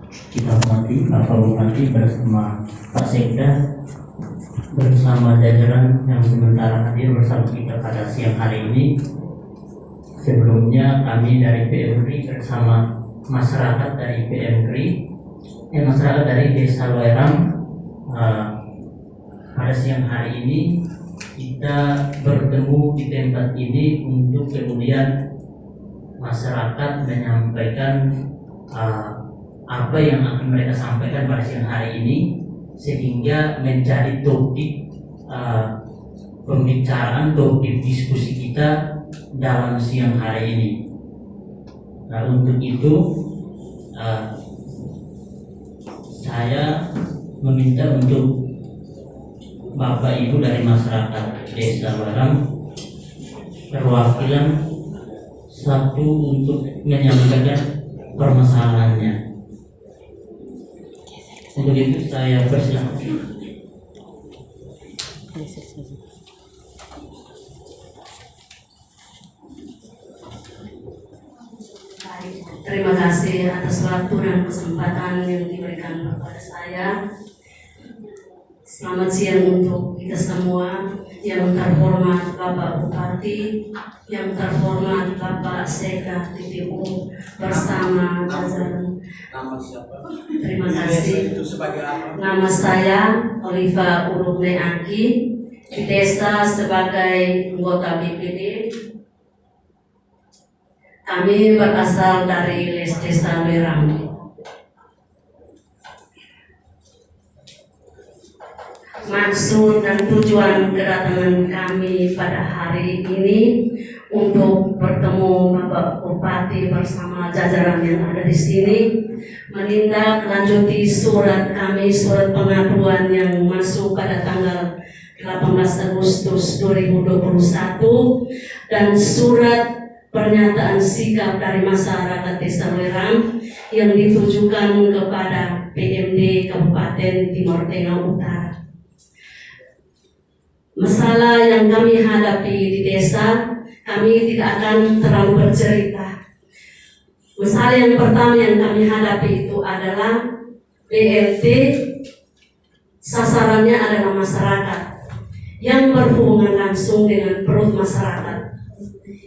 kita hormati Bapak Bupati bersama Pak Sekda bersama jajaran yang sementara hadir bersama kita pada siang hari ini. Sebelumnya kami dari PMKRI bersama masyarakat dari masyarakat dari Desa Loerang pada siang hari ini kita bertemu di tempat ini untuk kemudian masyarakat menyampaikan apa yang akan mereka sampaikan pada siang hari ini, sehingga menjadi topik pembicaraan, topik diskusi kita dalam siang hari ini. Nah, untuk itu saya meminta untuk Bapak Ibu dari masyarakat Desa Loerang perwakilan satu untuk menyampaikan permasalahannya. Untuk itu saya persilakan. Terima kasih atas waktu dan kesempatan yang diberikan kepada saya. Selamat siang untuk kita semua. Yang terhormat Bapak Bupati, yang terhormat Bapak Sekda TPU bersama jajaran. Nama siapa? Terima kasih. Itu sebagai apa? Nama saya Oliva Urukne Aki, di desa sebagai anggota BPD. Kami berasal dari Desa Loerang. Maksud dan tujuan kedatangan kami pada hari ini untuk bertemu Bapak Bupati bersama jajaran yang ada di sini, menindaklanjuti surat kami, surat pengaduan yang masuk pada tanggal 18 Agustus 2021 dan surat pernyataan sikap dari masyarakat Desa Loerang yang ditujukan kepada PMD Kabupaten Timur Tengah Utara. Masalah yang kami hadapi di desa, kami tidak akan terlalu bercerita. Masalah yang pertama yang kami hadapi itu adalah BLT, sasarannya adalah masyarakat yang berhubungan langsung dengan perut masyarakat.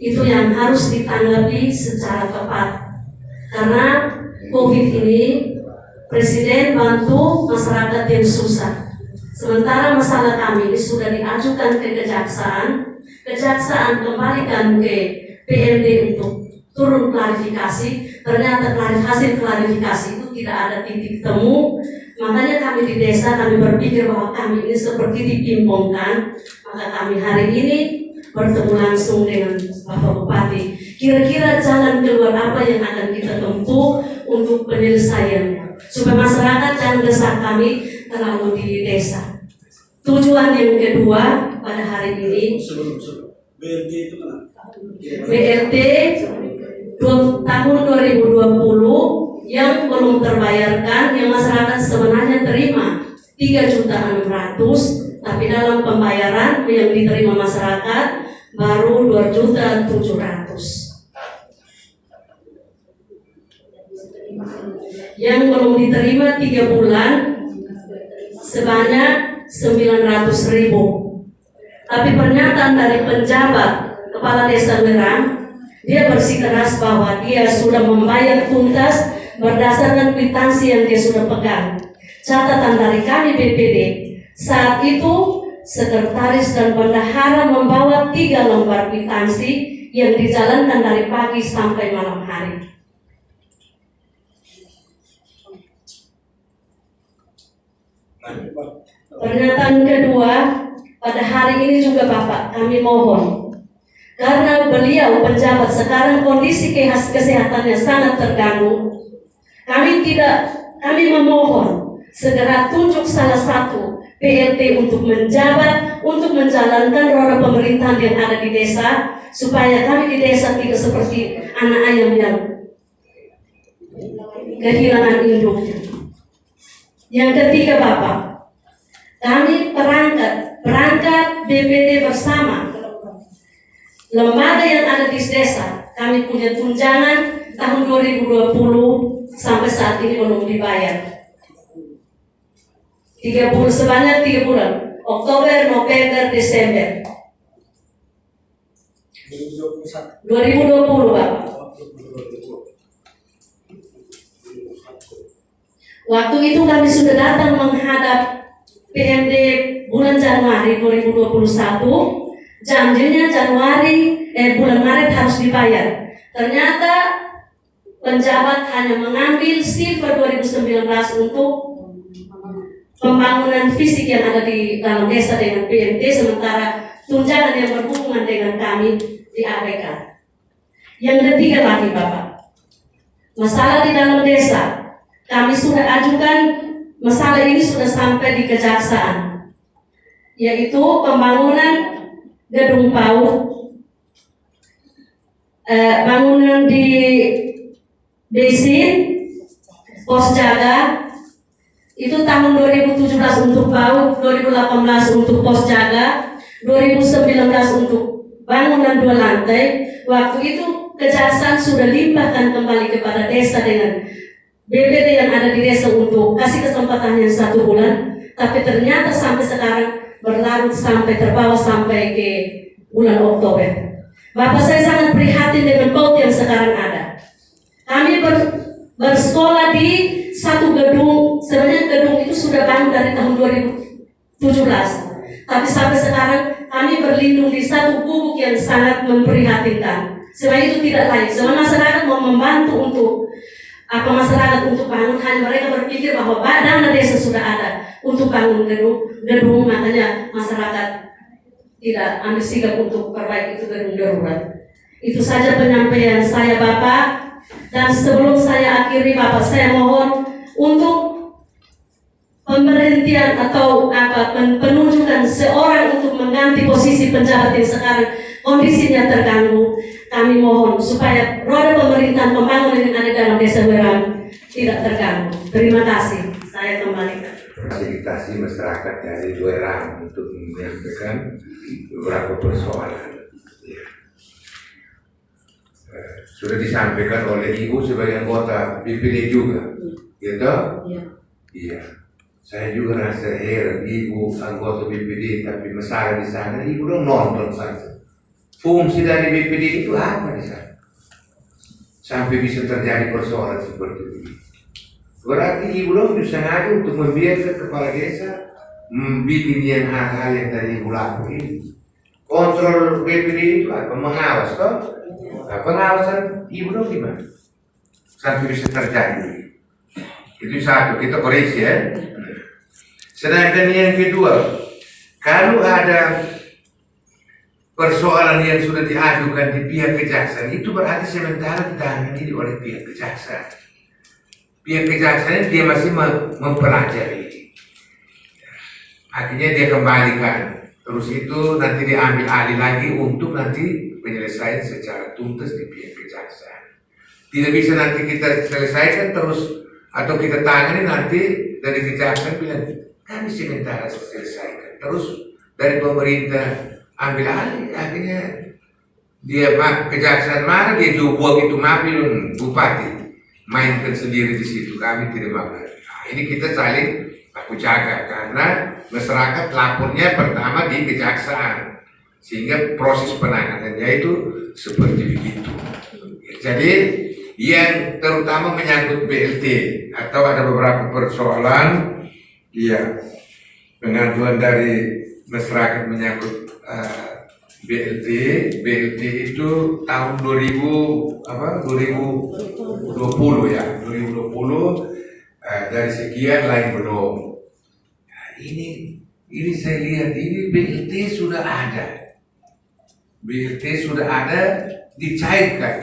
Itu yang harus ditanggapi secara tepat. Karena COVID ini, Presiden bantu masyarakat yang susah. Sementara masalah kami ini sudah diajukan ke kejaksaan kembalikan ke PMD untuk turun klarifikasi. Ternyata hasil klarifikasi itu tidak ada titik temu. Makanya kami di desa kami berpikir bahwa kami ini seperti dipimpongkan. Maka kami hari ini bertemu langsung dengan Bapak Bupati. Kira-kira jalan keluar apa yang akan kita tempuh untuk penyelesaiannya, supaya masyarakat jangan desak kami terlalu di desa. Tujuan yang kedua pada hari ini, BLT itu kan? BLT tahun 2020 yang belum terbayarkan, yang masyarakat sebenarnya terima 3.600.000, tapi dalam pembayaran yang diterima masyarakat baru 2.700.000. Yang belum diterima 3 bulan sebanyak 900.000. Tapi pernyataan dari penjabat Kepala Desa Loerang, dia bersikeras bahwa dia sudah membayar tuntas berdasarkan kwitansi yang dia sudah pegang. Catatan dari kami BPD, saat itu sekretaris dan bendahara membawa 3 lembar kwitansi yang dijalankan dari pagi sampai malam hari. Pernyataan kedua, pada hari ini juga Bapak, kami mohon, karena beliau penjabat sekarang kondisi kesehatannya sangat terganggu, kami memohon segera tunjuk salah satu PLT untuk menjabat, untuk menjalankan roda pemerintahan yang ada di desa, supaya kami di desa tidak seperti anak ayam yang kehilangan induknya. Yang ketiga Bapak, kami perangkat BPD bersama lembaga yang ada di desa, kami punya tunjangan tahun 2020 sampai saat ini belum dibayar. 30 sebanyak 3 bulan, Oktober, November, Desember 2020 Bapak. Waktu itu kami sudah datang menghadap PMD bulan Januari 2021, janjinya bulan Maret harus dibayar. Ternyata penjabat hanya mengambil silver 2019 untuk pembangunan fisik yang ada di dalam desa dengan PMD, sementara tunjangan yang berhubungan dengan kami diabaikan. Yang ketiga lagi Bapak, masalah di dalam desa. Kami sudah ajukan masalah ini sudah sampai di kejaksaan, yaitu pembangunan gedung PAUD, bangunan di Besin, pos jaga, itu tahun 2017 untuk PAUD, 2018 untuk pos jaga, 2019 untuk bangunan 2 lantai. Waktu itu kejaksaan sudah limpahkan kembali kepada desa dengan BPT yang ada di desa untuk kasih kesempatan yang 1 bulan, tapi ternyata sampai sekarang berlarut sampai terbawa sampai ke bulan Oktober. Bapak, saya sangat prihatin dengan PAUD yang sekarang ada. Kami bersekolah di satu gedung, sebenarnya gedung itu sudah bangun dari tahun 2017, tapi sampai sekarang kami berlindung di satu gubuk yang sangat memprihatinkan. Sebab itu tidak lain, semua masyarakat mau membantu untuk masyarakat untuk bangun, hanya mereka berpikir bahwa dana desa sudah ada untuk bangun gedung, makanya masyarakat tidak ambil sikap untuk perbaiki itu gedung darurat. Itu saja penyampaian saya Bapak, dan sebelum saya akhiri Bapak, saya mohon untuk pemberhentian atau penunjukan seorang untuk mengganti posisi penjabat yang sekarang kondisinya terganggu. Kami mohon supaya roda pemerintahan pembangunan yang ada dalam desa Weram tidak terganggu. Terima kasih. Saya kembalikan. Fasilitasi masyarakat dari Weram untuk menyampaikan beberapa persoalan. Ya. Sudah disampaikan oleh Ibu sebagai anggota BPD juga, gitu? Iya. Iya. Saya juga rasa heran, Ibu anggota BPD tapi masalah di sana, Ibu dong nonton saja. Fungsi dari BPD itu apa di sana? Sampai bisa terjadi persoalan seperti ini. Berarti Ibu dong sengaja untuk membiarkan kepala desa membikin hal-hal yang tadi Ibu lakukan. Kontrol BPD itu apa? Mengawas toh? Nah, pengawasan Ibu dong gimana? Sampai bisa terjadi. Itu satu, kita koreksi ya. Sedangkan yang kedua, kalau ada persoalan yang sudah diajukan di pihak kejaksaan, itu berarti sementara ditangani oleh pihak kejaksaan. Pihak kejaksaan dia masih mempelajari. Akhirnya dia kembalikan. Terus itu nanti diambil alih lagi untuk nanti penyelesaian secara tuntas di pihak kejaksaan. Tidak bisa nanti kita selesaikan terus atau kita tangani nanti dari kejaksaan bilang kami sementara selesaikan. Terus dari pemerintah ambil alih, akhirnya dia kejaksaan marah, dia juga buat itu maafin bupati mainkan sendiri di situ, kami tidak mau. Nah, ini kita saling aku jaga karena masyarakat lapornya pertama di kejaksaan sehingga proses penanganannya itu seperti begitu. Jadi yang terutama menyangkut BLT atau ada beberapa persoalan, ya pengaduan dari masyarakat menyangkut BLT itu tahun 2020 ya, 2020 dari sekian lain belum. Nah, ini saya lihat ini BLT sudah ada, dicairkan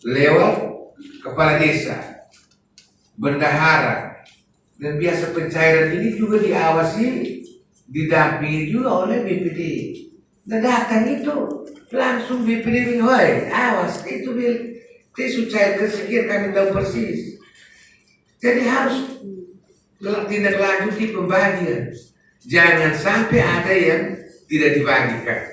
lewat kepala desa, bendahara, dan biasa pencairan ini juga diawasi, didampingi juga oleh BPD. Dadakan itu langsung BPD bilang, woi awas itu sudah sekian kami tahu persis. Jadi harus tindak lanjut di pembagian. Jangan sampai ada yang tidak dibagikan.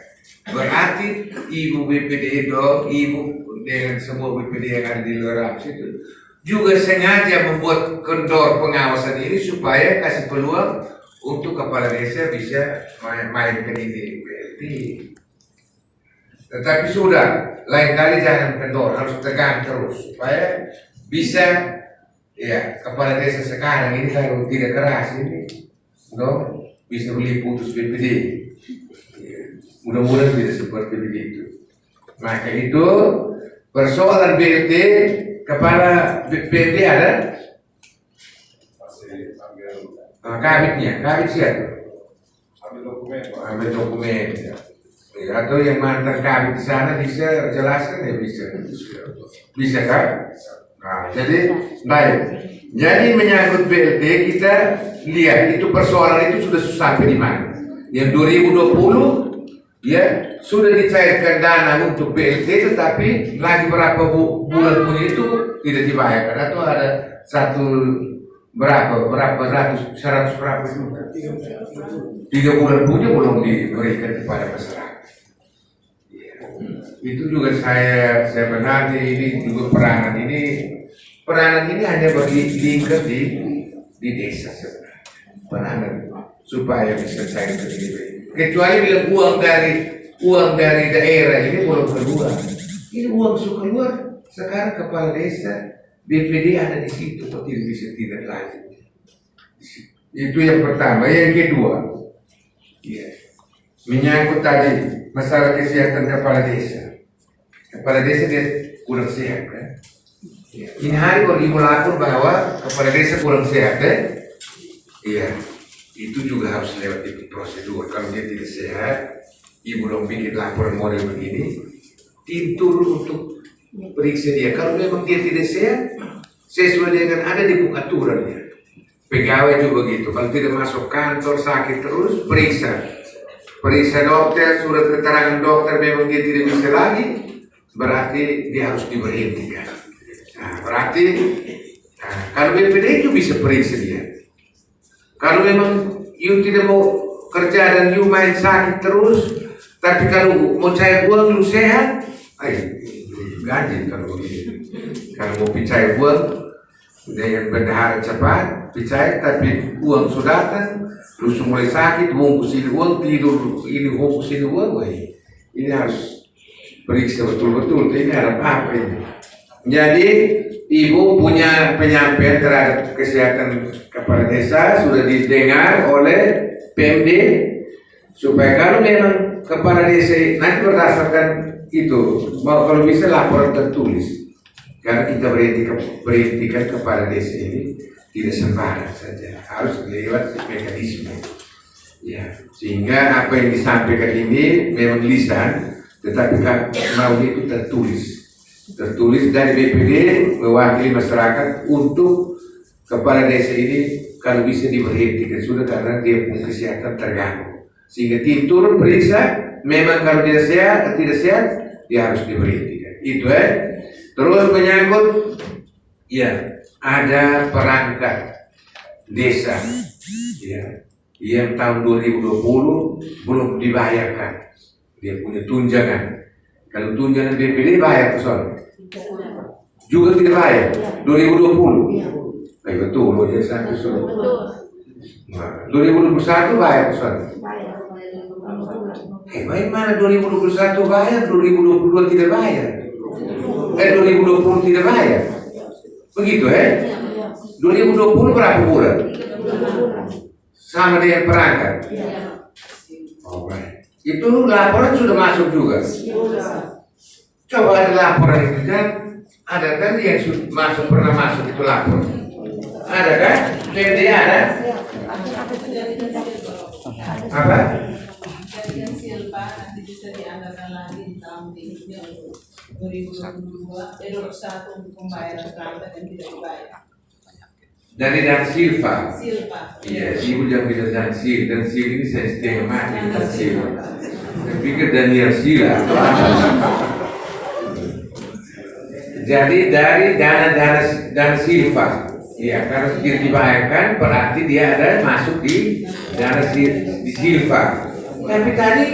Berarti ibu BPD dong, ibu dengan semua BPD yang ada di luar situ juga sengaja membuat kendor pengawasan ini supaya kasih peluang untuk kepala desa bisa mainkan ini BLT. Tetapi sudah, lain kali jangan kendor, harus tegang terus supaya bisa ya kepala desa sekarang ini kalau tidak keras ini, bisa beli putus BPD. Ya, mudah-mudahan tidak seperti begitu. Maka itu persoalan BLT kepala BLT ada kabit siapa? Ambil dokumen. Ya. Atau yang mantan kabit di sana bisa jelaskan ya bisa kan? Nah, jadi baik. Jadi menyangkut BLT kita lihat itu persoalan itu sudah sampai di mana? Yang 2020 ya sudah dicairkan dana untuk BLT tetapi lagi berapa bulan punya itu tidak dibayarkan atau ada berapa ratus 100 berapa itu 3 bulan punya belum diberikan kepada masyarakat. Ya. Itu juga saya benar ini juga peranan ini hanya bagi lingkup di desa sebenarnya peranan supaya bisa cair ke ini. Kecuali bila uang dari daerah ini belum keluar. Ini uang sudah keluar. Sekarang kepala desa BPD ada di situ, kok tidak bisa tidak lanjut. Itu yang pertama. Yang kedua, ya, menyangkut tadi masalah kesehatan kepala desa. Kepala desa dia kurang sehat kan? Ya. Ini hari baru ibu lapor bahwa kepala desa kurang sehat kan? Iya. Itu juga harus lewat prosedur. Kalau dia tidak sehat, ibu dong bikin laporan model begini, tim turun untuk periksa dia. Kalau memang dia tidak sehat, sesuai dengan ada di buku aturannya. Pegawai juga gitu. Kalau tidak masuk kantor sakit terus, periksa dokter, surat keterangan dokter memang dia tidak bisa lagi, berarti dia harus diberhentikan. Nah, berarti kalau BPD itu bisa periksa dia. Kalau memang you tidak mau kerja dan you main sakit terus, tapi kalau mau cair uang lu sehat, gaji kalau begini. Kalau mau pincai uang dengan bendahara cepat, pincai tapi uang sudah datang, lu mulai sakit, bungkus ini uang, tidur ini bungkus ini uang, ini harus periksa betul-betul. Ini ada apa ini? Jadi ibu punya penyampaian terhadap kesehatan kepala desa sudah didengar oleh PMD supaya kalau memang kepala desa nanti berdasarkan itu kalau bisa laporan tertulis karena kita berhentikan kepala desa ini tidak sembarang saja, harus lewat mekanisme ya, sehingga apa yang disampaikan ini memang lisan tetapi kan mau itu tertulis dari BPD mewakili masyarakat untuk kepala desa ini kalau bisa diberhentikan sudah karena dia punya kesehatan terganggu, sehingga tim turun periksa memang kalau dia sehat atau tidak sehat dia harus diberhentikan. Itu terus menyangkut ya ada perangkat desa ya yang tahun 2020 belum dibayarkan dia punya tunjangan. Kalau tunjangan BPD bayar soal juga tidak bayar 2020. Betul, loh ya satu soal. Nah, 2021 bayar soal. Bagaimana 2021 bayar, 2022 tidak bayar? 2020 tidak bayar? Begitu 2020 berapa bulan? Sama dengan perangkat. Oh, baik. Itu laporan sudah masuk juga. Coba ada laporan itu kan? Ada kan yang masuk pernah masuk itu laporan? Ada kan? PMD ada? Apa? Kajian silpa nanti bisa dianggarkan lagi di tahun berikutnya untuk 2022 untuk pembayaran perangkat yang tidak dibayar. Dari Dan Silva. Iya, ibu jangan bilang Dan Sil. Dan Sil ini saya setengah mati Dan Sil. Saya pikir Daniel Sila. Jadi dari dana Dan Silva. Iya, karena tidak dibayarkan berarti dia ada masuk di dana di Silva. Tapi tadi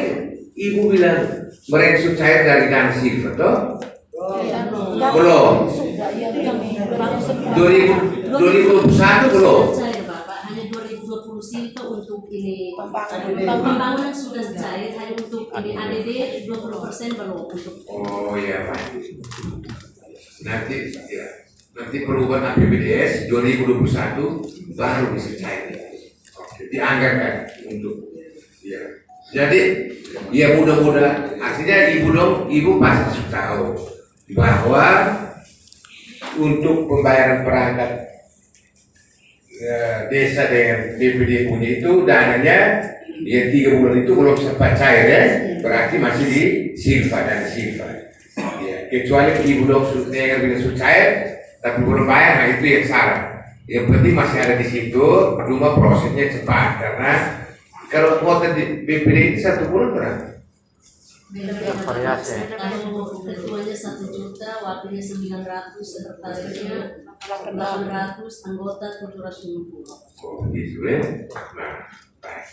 ibu bilang berengsur cair dari dana Silva, toh? Belum. 2021 belum. Cair Bapak, hanya 2020 silpa untuk ini pembangunan sudah cair, hanya untuk ini ADD 20% belum untuk. Oh ya Pak. Nanti perubahan APBDS 2021 baru bisa cair. Oke, dianggarkan untuk ya. Jadi ya mudah-mudahan artinya ibu pasti sudah tahu bahwa untuk pembayaran perangkat desa dengan DPD punya itu dananya ya 3 bulan itu belum sempat cair ya, berarti masih di silva dan silva ya, kecuali ibu dong sudah sudah cair tapi belum bayar, nah itu yang salah. Yang penting masih ada di situ, cuma prosesnya cepat karena kalau kuota di BPD itu 1 bulan berapa? Variasi. Kalau ketuanya 1 juta, wakilnya 900, sekretarisnya 800, anggota 750. Oh gitu ya. Nah, baik.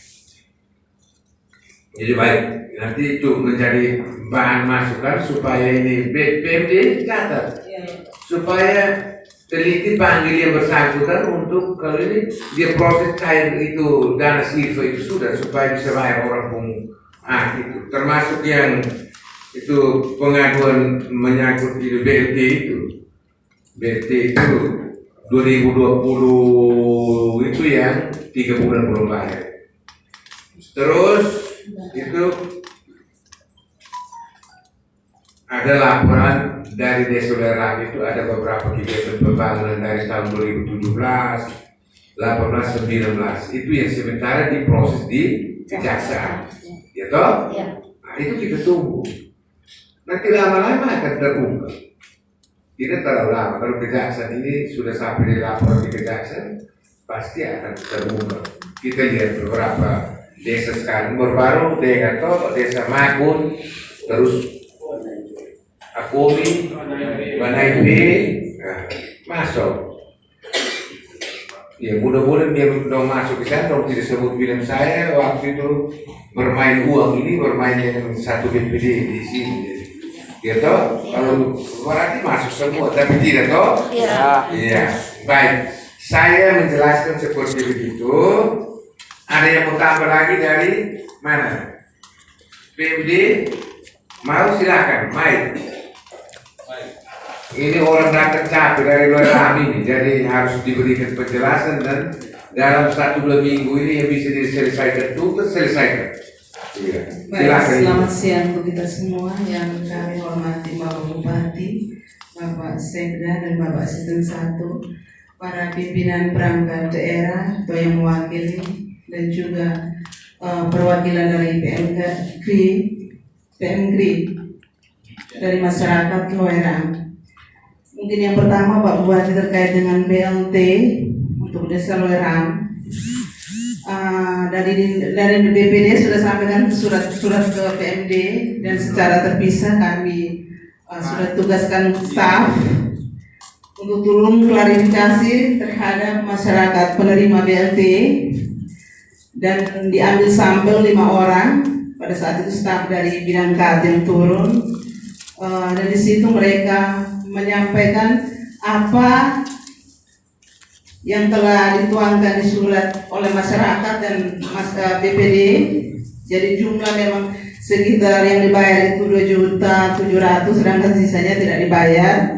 Jadi baik, nanti itu menjadi bahan masukan supaya ini BPD catat supaya teliti panggil yang bersangkutan untuk kalau ini dia proses cair itu dana silva itu sudah supaya bisa bayar orang pun itu termasuk yang itu pengaduan menyangkut di BLT itu 2020 itu yang 3 bulan belum bayar. Terus itu ada laporan dari Desa Lerang itu ada beberapa kegiatan pembangunan dari tahun 2017, 18, 19 itu yang sementara diproses di kejaksaan, ya toh? Ya. Nah itu kita tunggu. Nanti lama-lama akan terungkap. Tidak terlalu lama. Kalau kejaksaan ini sudah sampai di laporan di kejaksaan, pasti akan terungkap. Kita lihat beberapa desa sekarang baru dengan toh desa Makun, terus Akomi, Banaibe, nah, masuk. Ya mudah-mudahan dia dong masuk ke sana, dong tidak sebut film saya waktu itu bermain uang ini bermain dengan satu BPD di sini. Ya toh, kalau berarti masuk semua, tapi tidak toh? Iya. Iya. Baik, saya menjelaskan seperti begitu. Ada yang mau tambah lagi dari mana? PMD mau silakan, Mike. Ini orang datang capek dari luar kami ini, jadi harus diberikan penjelasan dan dalam 1-2 minggu ini yang bisa diselesaikan itu selesaikan. Iya. Baik, Silakan. selamat siang untuk kita semua yang kami hormati Bapak Bupati, Bapak Sekda dan Bapak Asisten 1, para pimpinan perangkat daerah atau yang mewakili dan juga perwakilan dari PMGRI dari masyarakat Loerang. Mungkin yang pertama Pak Bupati terkait dengan BLT untuk Desa Loerang. Dari BPD sudah sampaikan surat ke PMD dan secara terpisah kami sudah tugaskan staf untuk turun klarifikasi terhadap masyarakat penerima BLT dan diambil sampel 5 orang. Pada saat itu staf dari bidang KAD yang turun dan di situ mereka menyampaikan apa yang telah dituangkan di surat oleh masyarakat dan BPD. Jadi jumlah memang sekitar yang dibayar itu 2.700.000, sedangkan sisanya tidak dibayar.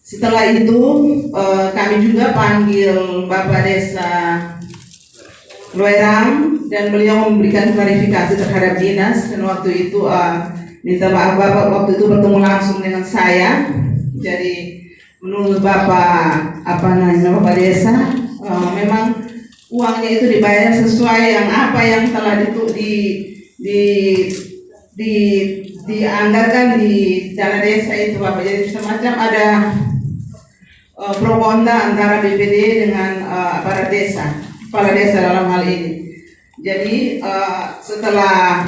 Setelah itu kami juga panggil Bapak Desa Loerang dan beliau memberikan klarifikasi terhadap dinas, dan waktu itu minta maaf Bapak waktu itu bertemu langsung dengan saya. Jadi menurut Bapak Bapak Desa memang uangnya itu dibayar sesuai yang apa yang telah dianggarkan di dana desa itu Bapak. Jadi semacam ada pro kontra antara BPD dengan aparat desa, kepala desa dalam hal ini. Jadi setelah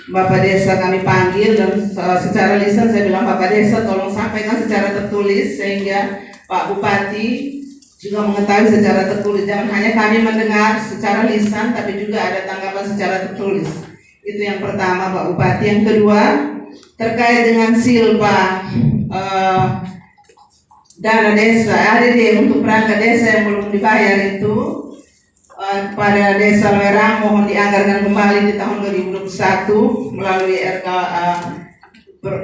Bapak Desa kami panggil dan secara lisan saya bilang Bapak Desa tolong sampaikan secara tertulis sehingga Pak Bupati juga mengetahui secara tertulis. Jangan hanya kami mendengar secara lisan tapi juga ada tanggapan secara tertulis. Itu yang pertama Pak Bupati. Yang kedua, terkait dengan silpa dana desa ADD untuk perangkat desa yang belum dibayar itu kepada Desa Lerang mohon dianggarkan kembali di tahun 2021 melalui RK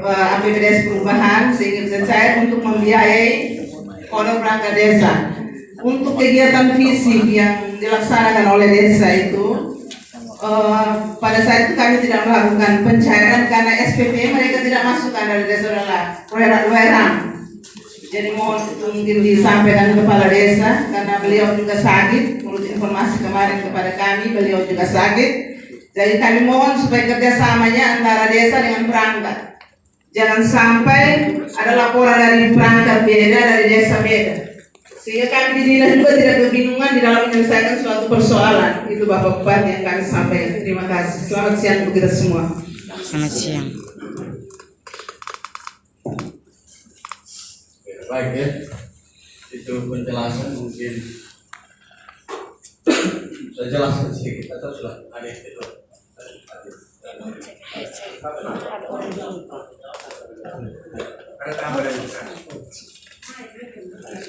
APBDes perubahan sehingga bisa cair untuk membiayai honor perangkat desa. Untuk kegiatan fisik yang dilaksanakan oleh desa itu pada saat itu kami tidak melakukan pencairan karena SPP mereka tidak masukkan dari desa Lerang. Jadi mohon mungkin disampaikan kepala desa karena beliau juga sakit. Menurut informasi kemarin kepada kami beliau juga sakit. Jadi kami mohon supaya kerjasamanya antara desa dengan perangkat. Jangan sampai ada laporan dari perangkat beda, dari desa beda. Sehingga kami dinilai juga tidak kebingungan di dalam menyelesaikan suatu persoalan. Itu Bapak Bupati yang kami sampaikan. Terima kasih. Selamat siang untuk kita semua. Selamat siang. Baik ya, itu penjelasan mungkin saya jelaskan sedikit atau sudah ada yang itu. Ada tambah dari sana.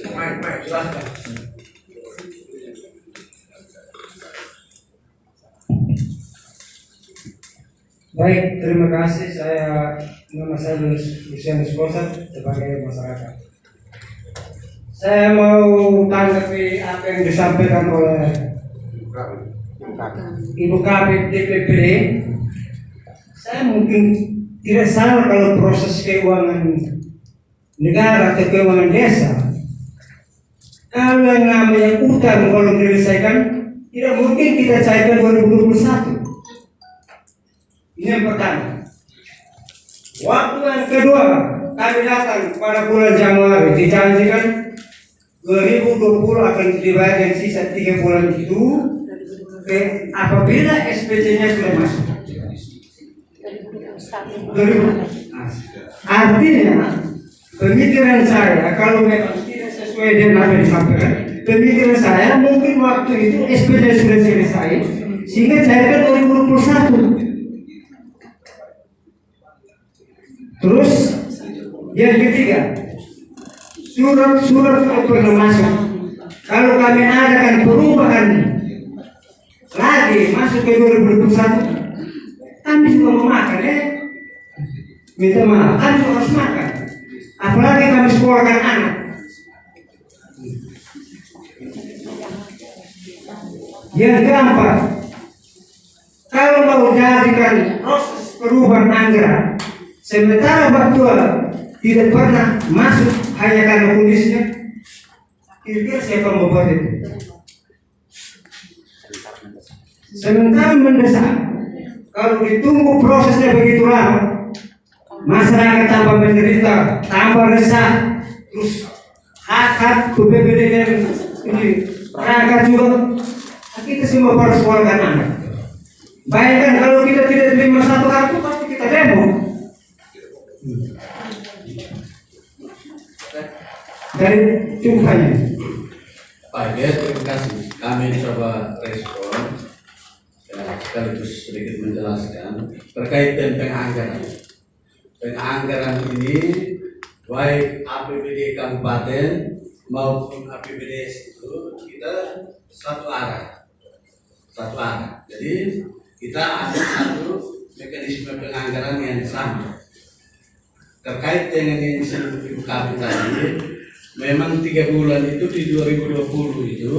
Baik, silahkan. Baik, terima kasih. Nama saya Lucianus Bosan sebagai masyarakat. Saya mau tanggapi apa yang disampaikan oleh Ibu Kabit DPPD. Saya mungkin tidak salah kalau proses keuangan negara atau keuangan desa, kalau yang namanya utang kalau diselesaikan tidak mungkin kita cairkan 2021. Ini yang pertama. Waktu yang kedua, kami datang pada bulan Januari dijanjikan 2020 akan dibayar yang sisa 3 bulan itu apabila SPT-nya sudah masuk. Artinya pemikiran saya kalau memang tidak sesuai dengan apa yang disampaikan, pemikiran saya mungkin waktu itu SPT sudah selesai sehingga cairkan 2021. Terus yang ketiga, surat-surat pernah masuk. Kalau kami adakan perubahan lagi masuk ke 2021, kami juga memakan minta maaf, kami juga harus makan. Apalagi kami sekolahkan anak. Yang keempat, kalau mau jadikan proses perubahan anggaran sementara waktu tidak pernah masuk hanya karena kondisinya, kira-kira siapa yang membuat itu? Sementara mendesak, kalau ditunggu prosesnya begitu lama, masyarakat tambah menderita, tambah resah, terus hak-hak BPBD dan ini perangkat juga, kita semua harus sekolahkan anak. Bayangkan kalau kita tidak terima satu kartu, pasti kita demo. Dari jumlahnya. Baik ya, terima kasih. Kami coba respon sekaligus sedikit menjelaskan terkait dengan penganggaran. Penganggaran ini baik APBD kabupaten maupun APBD itu kita satu arah. Jadi kita ada satu mekanisme penganggaran yang sama. Terkait dengan yang disebut kami tadi, memang 3 bulan itu di 2020 itu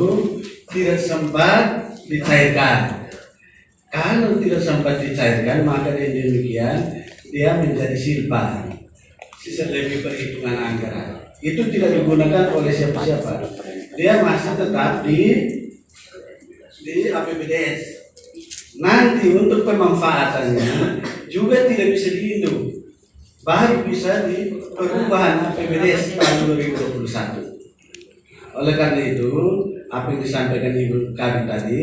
tidak sempat dicairkan. Kalau tidak sempat dicairkan, maka dengan demikian dia menjadi silpa, sisa lebih perhitungan anggaran. Itu tidak digunakan oleh siapa-siapa. Dia masih tetap di APBDes. Nanti untuk pemanfaatannya juga tidak bisa dihitung, baru bisa di perubahan APBDes tahun 2021. Oleh karena itu, apa yang disampaikan Ibu Kabit tadi,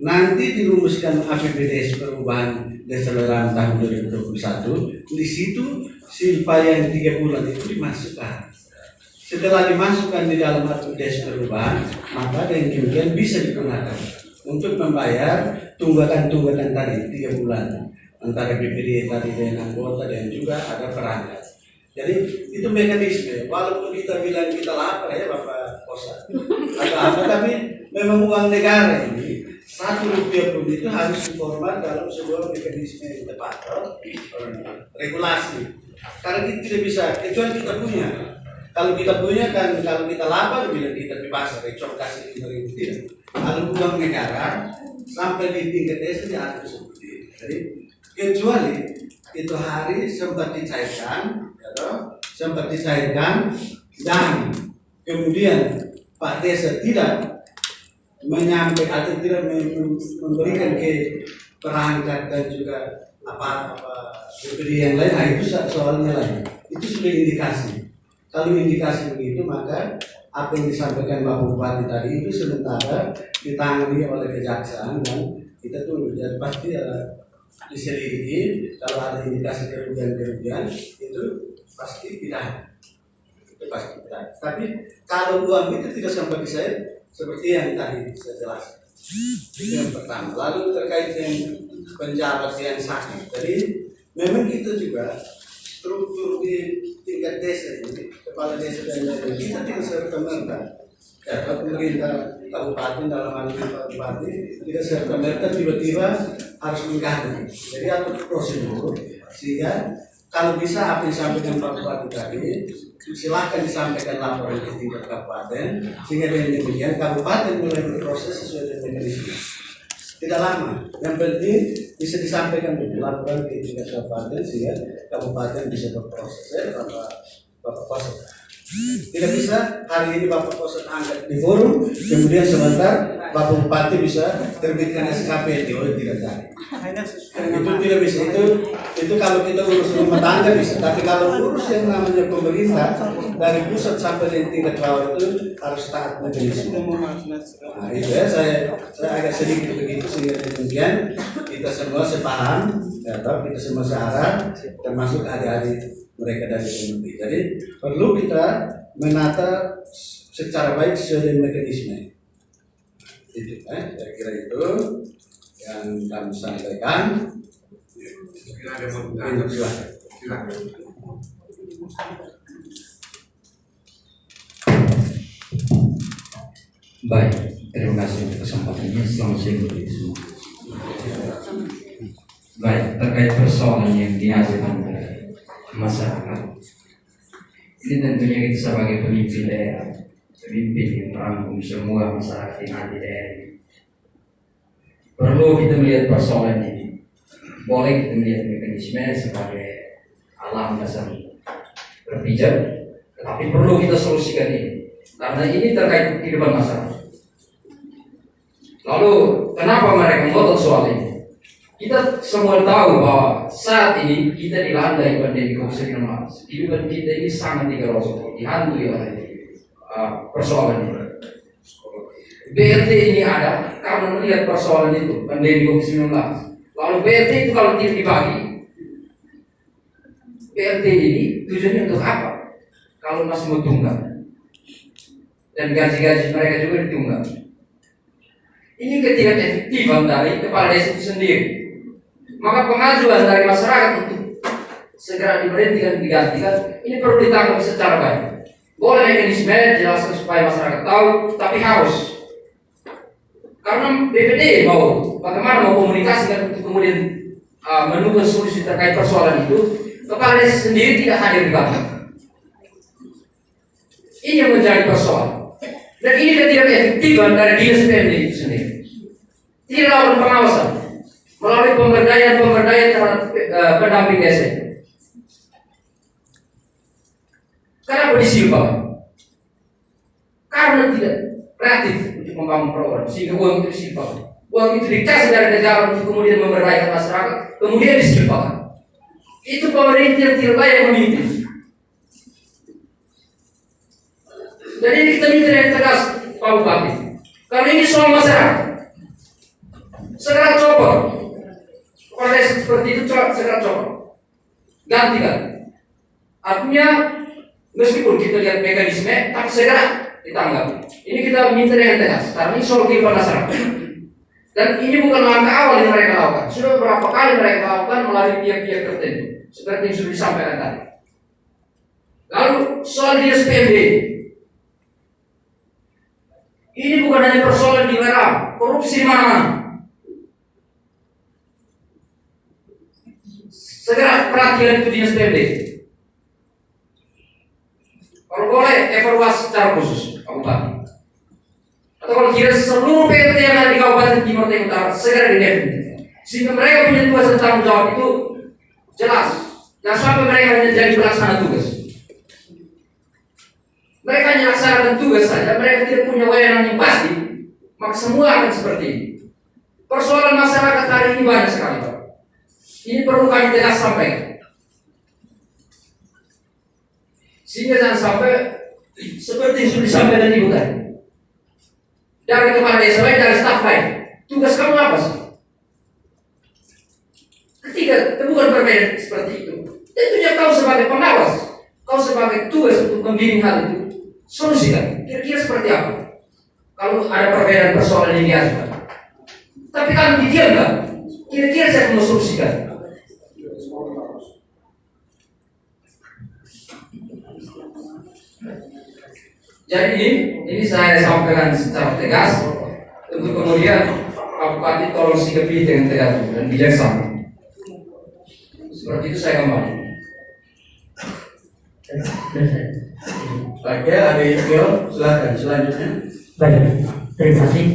nanti dirumuskan APBDes perubahan Desa Lerang tahun 2021. Di situ silpa yang 3 bulan itu dimasukkan. Setelah dimasukkan di dalam APBDes perubahan, maka dengan demikian bisa digunakan untuk membayar tunggakan tadi 3 bulan. antara BPD tadi dengan anggota dan juga ada perangkat. Jadi itu mekanisme. Walaupun kita bilang kita lapar ya Bapak Kosa atau apa, tapi memang uang negara ini Rp1 pun itu harus diformat dalam sebuah mekanisme yang tepat, regulasi. Karena kita tidak bisa, kecuali kita punya. Kalau kita punya kan, kalau kita lapar bila kita di pasar, kasih 5.000 tidak. Kalau uang negara sampai di tingkat desa diatur seperti itu. Jadi kecuali itu hari sempat dicairkan, dan kemudian Pak Desa tidak menyampaikan atau tidak memberikan ke perangkat dan juga apa BPD yang lain, nah itu soalnya lain. Itu sudah indikasi. Kalau indikasi begitu, maka apa yang disampaikan Pak Bupati tadi itu sementara ditangani oleh kejaksaan dan kita tunggu. Dan pasti ada diselidiki. Kalau ada indikasi kerugian itu pasti tidak. Itu pasti tidak. Tapi kalau uang itu tidak sampai ke saya, seperti yang tadi saya jelaskan. Itu yang pertama. Lalu terkait dengan penjabat yang sakit. Jadi memang kita juga struktur di tingkat desa ini, kepala desa dan lain-lain, kita tidak serta-merta. Ya, pemerintah kabupaten dalam hal ini Pak Bupati tidak serta-merta tiba-tiba harus mengganti. Jadi ada prosedur sehingga kalau bisa apa yang disampaikan Pak Bupati tadi, silahkan disampaikan laporan ke tingkat kabupaten sehingga dengan demikian kabupaten mulai berproses sesuai dengan mekanisme. Tidak lama, yang penting bisa disampaikan dulu laporan ke tingkat kabupaten sehingga kabupaten bisa berproses. Bapak Kosek. Tidak bisa hari ini Bapak Kosek angkat di forum, kemudian sebentar Bapak Bupati bisa terbitkan SKP tidak jadi. Itu tidak bisa. Itu kalau kita urus rumah tangga bisa, tapi kalau urus yang namanya pemerintah dari pusat sampai di tingkat bawah itu harus taat mekanisme. Nah itu ya saya agak sedikit begitu sehingga demikian kita semua sepaham, ya, kita semua searah, termasuk adik-adik mereka dari pemerintah. Jadi perlu kita menata secara baik sesuai dengan mekanisme. Itu, saya kira itu yang kami sampaikan. Silakan. Baik, terima kasih untuk kesempatannya. Selamat siang bagi semua. Baik, terkait persoalan yang dihasilkan oleh masyarakat, ini tentunya kita sebagai pemimpin daerah, pemimpin yang merangkum semua masyarakat yang ada di daerah ini, perlu kita melihat persoalan ini. Boleh kita melihat mekanisme sebagai alam dasar berpijak, tetapi perlu kita solusikan ini karena ini terkait kehidupan masyarakat. Lalu kenapa mereka ngotot soal ini? Kita semua tahu bahwa saat ini kita dilandai pandemi COVID-19. Kehidupan kita ini sangat digerosot, dihantui oleh persoalan ini. BRT ini ada karena melihat persoalan itu, pandemi COVID-19. Lalu BRT itu kalau tidak dibagi, BRT ini tujuannya untuk apa? Kalau masih mau tunggal dan gaji-gaji mereka juga ditunggal. Ini ketidakefektifan dari kepala desa itu sendiri. Maka pengajuan dari masyarakat itu segera diberhentikan, digantikan. Ini perlu ditanggapi secara baik. Boleh mekanisme dijelaskan supaya masyarakat tahu, tapi harus. Karena BPD bagaimana mau komunikasikan untuk kemudian menunggu solusi terkait persoalan itu, kepala desa sendiri tidak hadir di belakang. Ini yang menjadi persoalan. Dan ini ketidakefektifan dari dinas PMD itu sendiri. Tidak lakukan pengawasan melalui pemberdayaan terhadap pendamping desa. Kenapa disimpang? Karena tidak kreatif untuk membangun program sehingga uang itu disimpang. Uang itu dikasih dari negara untuk kemudian memberdayakan masyarakat, kemudian disimpang. Itu pemerintah yang tidak layak memimpin. Dan ini kita minta yang tegas Pak Bupati. Karena ini soal masyarakat. Segera copot. Kalau seperti itu segera copot. Gantikan. Artinya meskipun kita lihat mekanisme, tapi segera ditanggapi. Ini kita minta yang tegas. Karena ini soal kehidupan masyarakat. Dan ini bukan langkah awal yang mereka lakukan. Sudah beberapa kali mereka lakukan melalui pihak-pihak tertentu, seperti yang sudah disampaikan tadi. Lalu soal dinas PMD, ini bukan hanya persoalan di WRA, korupsi mana? Segera perhatian itu dinas PMD. Kalau boleh evaluasi secara khusus Pak Bupati. Atau kalau kira seluruh PMD yang ada di Kabupaten Timur Tengah Utara segera didefinisikan, sehingga mereka punya tugas dan tanggung jawab itu jelas. Jangan sampai mereka hanya jadi pelaksana tugas. Mereka hanya laksanakan tugas saja, mereka tidak punya wewenang yang pasti, maka semua akan seperti ini. Persoalan masyarakat hari ini banyak sekali, Pak. Ini perlu kami tegas sampaikan. Sehingga jangan sampai seperti yang sudah disampaikan Ibu tadi. Dari kepala desa lain, dari staf lain. Tugas kamu apa sih? Ketika temukan perbedaan seperti itu, tentunya kau sebagai pengawas, kau sebagai tugas untuk membimbing hal itu, solusikan. Kira-kira seperti apa? Kalau ada perbedaan persoalan yang diajukan. Tapi kalau didiamkan, kira-kira saya mau solusikan. Jadi ini saya sampaikan secara tegas untuk kemudian Pak Bupati tolong sikapi dengan tegas dan bijaksana. Seperti itu saya kembali. Oke, ada Iqbal, silakan selanjutnya. Baik, terima kasih.